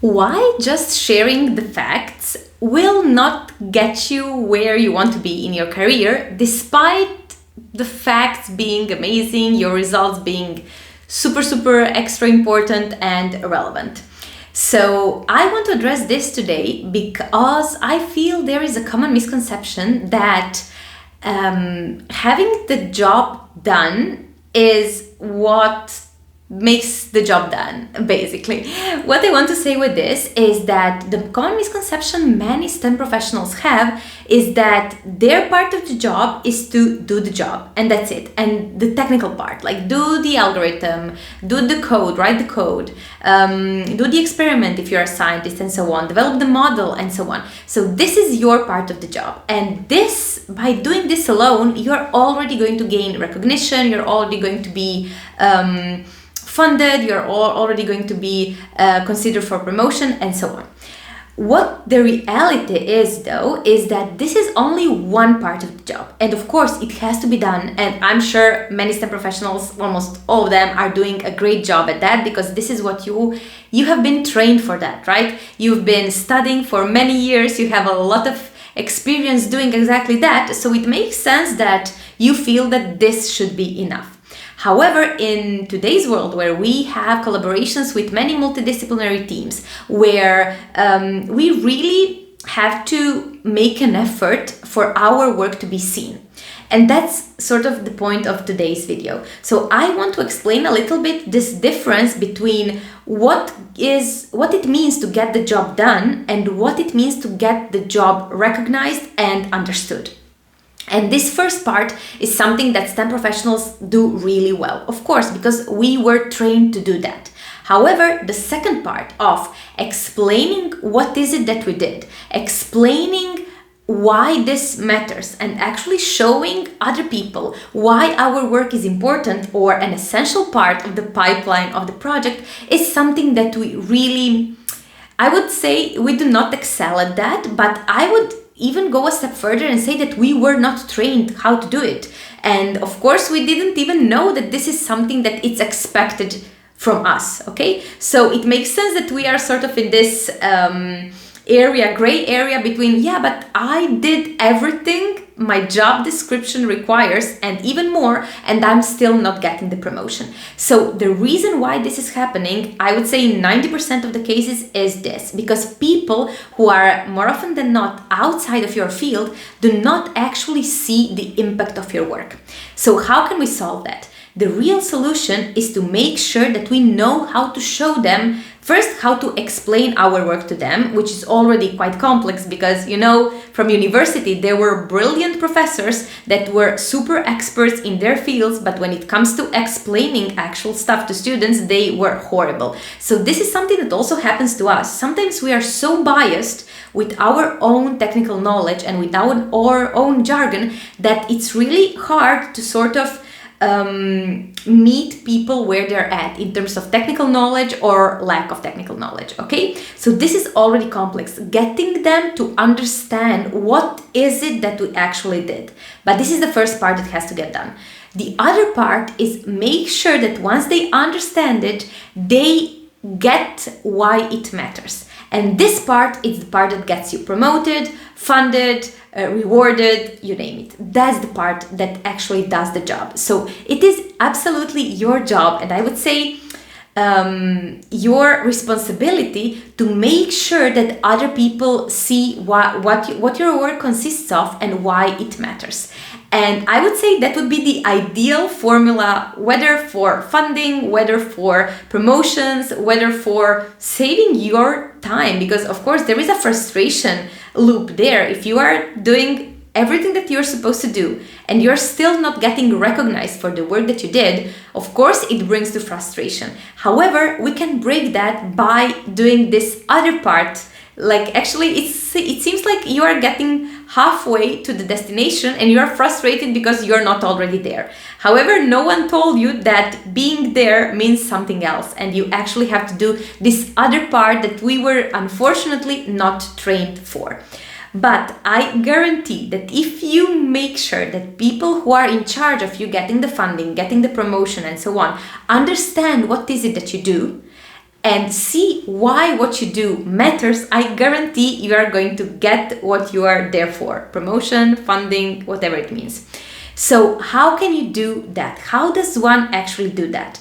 Why just sharing the facts will not get you where you want to be in your career, despite the facts being amazing, your results being super, super extra important and relevant. So I want to address this today because I feel there is a common misconception that having the job done is what makes the job done, basically. What I want to say with this is that the common misconception many STEM professionals have is that their part of the job is to do the job, and that's it. And the technical part, like do the algorithm, do the code, write the code, do the experiment if you're a scientist and so on, develop the model and so on. So this is your part of the job. And this, by doing this alone, you're already going to gain recognition, you're already going to be funded, you're already going to be considered for promotion and so on. What the reality is, though, is that this is only one part of the job. And of course, it has to be done. And I'm sure many STEM professionals, almost all of them, are doing a great job at that, because this is what you have been trained for that, right? You've been studying for many years. You have a lot of experience doing exactly that. So it makes sense that you feel that this should be enough. However, in today's world, where we have collaborations with many multidisciplinary teams, where we really have to make an effort for our work to be seen. And that's sort of the point of today's video. So I want to explain a little bit this difference between what it means to get the job done and what it means to get the job recognized and understood. And this first part is something that STEM professionals do really well, of course, because we were trained to do that. However, the second part of explaining what is it that we did, explaining why this matters, and actually showing other people why our work is important or an essential part of the pipeline of the project, is something that we really, I would say, we do not excel at that, but I would even go a step further and say that we were not trained how to do it. And of course, we didn't even know that this is something that it's expected from us, okay? So it makes sense that we are sort of in this gray area between, yeah, but I did everything my job description requires and even more, and I'm still not getting the promotion. So the reason why this is happening, I would say 90% of the cases, is this, because people who are more often than not outside of your field do not actually see the impact of your work. So how can we solve that? The real solution is to make sure that we know how to show them, first, how to explain our work to them, which is already quite complex because, from university, there were brilliant professors that were super experts in their fields, but when it comes to explaining actual stuff to students, they were horrible. So this is something that also happens to us. Sometimes we are so biased with our own technical knowledge and with our own jargon that it's really hard to sort of meet people where they're at in terms of technical knowledge or lack of technical knowledge, okay? So this is already complex, getting them to understand what is it that we actually did. But this is the first part that has to get done. The other part is make sure that once they understand it, they get why it matters. And this part is the part that gets you promoted, funded, rewarded, you name it. That's the part that actually does the job. So it is absolutely your job, and I would say your responsibility to make sure that other people see what your work consists of and why it matters. And I would say that would be the ideal formula, whether for funding, whether for promotions, whether for saving your time, because of course there is a frustration loop there. If you are doing everything that you're supposed to do and you're still not getting recognized for the work that you did, of course it brings to frustration. However, we can break that by doing this other part. Like actually it seems like you are getting halfway to the destination and you're frustrated because you're not already there. However, no one told you that being there means something else, and you actually have to do this other part that we were unfortunately not trained for. But I guarantee that if you make sure that people who are in charge of you getting the funding, getting the promotion and so on, understand what is it that you do, and see why what you do matters, I guarantee you are going to get what you are there for. Promotion, funding, whatever it means. So how can you do that? How does one actually do that?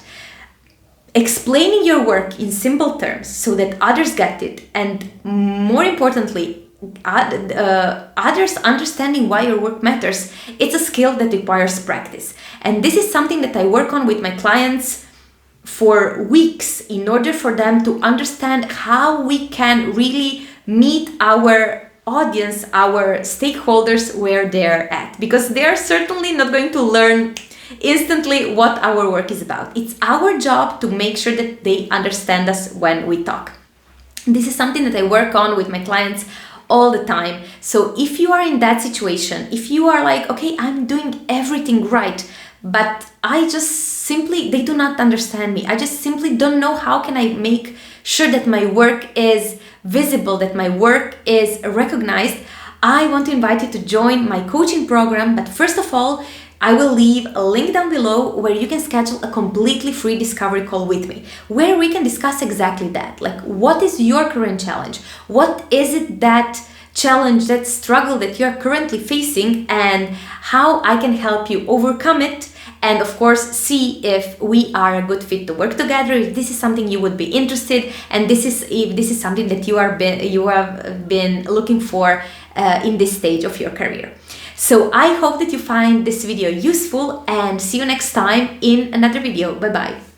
Explaining your work in simple terms so that others get it, and more importantly, others understanding why your work matters. It's a skill that requires practice. And this is something that I work on with my clients for weeks in order for them to understand how we can really meet our audience, our stakeholders where they're at, because they're certainly not going to learn instantly what our work is about. It's our job to make sure that they understand us when we talk. This is something that I work on with my clients all the time. So if you are in that situation, if you are like, okay, I'm doing everything right, but they do not understand me. I just simply don't know how can I make sure that my work is visible, that my work is recognized. I want to invite you to join my coaching program. But first of all, I will leave a link down below where you can schedule a completely free discovery call with me, where we can discuss exactly that. Like, what is your current challenge? What is it that challenge, that struggle that you're currently facing, and how I can help you overcome it? And of course, see if we are a good fit to work together, if this is something you would be interested, and if this is something that you have been looking for in this stage of your career. So I hope that you find this video useful, and see you next time in another video. Bye bye.